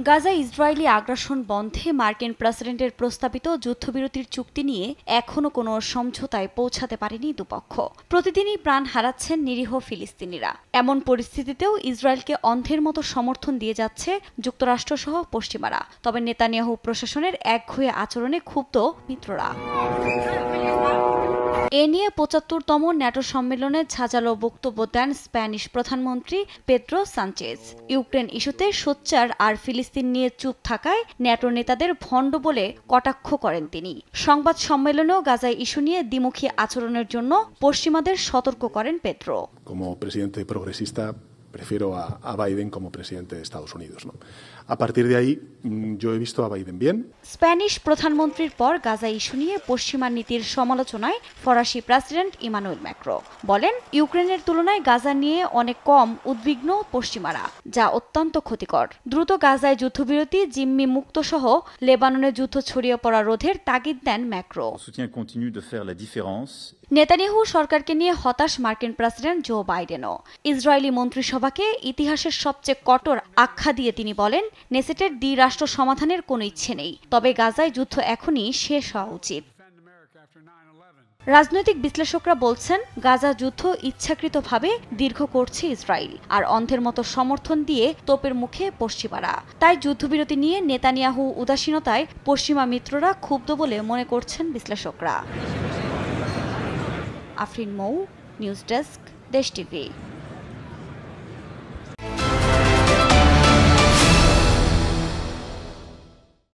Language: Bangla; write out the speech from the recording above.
গাজায় ইসরায়েলি আগ্রাসন বন্ধে মার্কিন প্রেসিডেন্টের প্রস্তাবিত যুদ্ধবিরতির চুক্তি নিয়ে এখনো কোনো সমঝোতায় পৌঁছাতে পারেনি দুপক্ষ। প্রতিদিনই প্রাণ হারাচ্ছেন নিরীহ ফিলিস্তিনিরা। এমন পরিস্থিতিতেও ইসরায়েলকে অন্ধের মতো সমর্থন দিয়ে যাচ্ছে যুক্তরাষ্ট্রসহ পশ্চিমারা। তবে নেতানিয়াহু প্রশাসনের একঘেয়ে আচরণে ক্ষুব্ধ মিত্ররা। এ নিয়ে ৭৫তম ন্যাটো সম্মেলনে ঝাঁঝালো বক্তব্য দেন স্প্যানিশ প্রধানমন্ত্রী পেদ্রো সানচেজ। ইউক্রেন ইস্যুতে সোচ্চার আর ফিলিস্তিন নিয়ে চুপ থাকায় ন্যাটো নেতাদের ভণ্ড বলে কটাক্ষ করেন তিনি। সংবাদ সম্মেলনেও গাজা ইস্যু নিয়ে দ্বিমুখী আচরণের জন্য পশ্চিমাদের সতর্ক করেন Pedro. Prefiero a Biden como presidente de Estados Unidos, ¿no? A partir de ahí, yo he visto a Biden bien. Spanish প্রধানমন্ত্রীর পর গাজা ইস্যু নিয়ে পশ্চিমা নীতির সমালোচনায় ফরাসি প্রেসিডেন্ট ইমানুয়েল ম্যাক্রো বলেন, ইউক্রেনের তুলনায় গাজা নিয়ে অনেক কম উদ্বিগ্ন পশ্চিমারা, যা অত্যন্ত ক্ষতিকর। দ্রুত গাজায় যুদ্ধবিরতি, জিম্মি মুক্ত সহ লেবাননে যুদ্ধ ছড়িয়ে পড়া রোধের তাগিদ দেন ম্যাক্রো। নেতানিয়াহু সরকারকে নিয়ে হতাশ মার্কিন প্রেসিডেন্ট জো বাইডেনও। ইসরায়েলি মন্ত্রিসভাকে ইতিহাসের সবচেয়ে কঠোর আখ্যা দিয়ে তিনি বলেন, নেসেটের দ্বিরাষ্ট্র সমাধানের কোনো ইচ্ছে নেই, তবে গাজায় যুদ্ধ এখনই শেষ হওয়া উচিত। রাজনৈতিক বিশ্লেষকরা বলছেন, গাজা যুদ্ধ ইচ্ছাকৃতভাবে দীর্ঘ করছে ইসরায়েল, আর অন্ধের মতো সমর্থন দিয়ে তোপের মুখে পশ্চিমারা। তাই যুদ্ধবিরতি নিয়ে নেতানিয়াহু উদাসীনতায় পশ্চিমা মিত্ররা ক্ষুব্ধ বলে মনে করছেন বিশ্লেষকরা। আফরিন মৌ, নিউজ ডেস্ক, দেশ টিভি।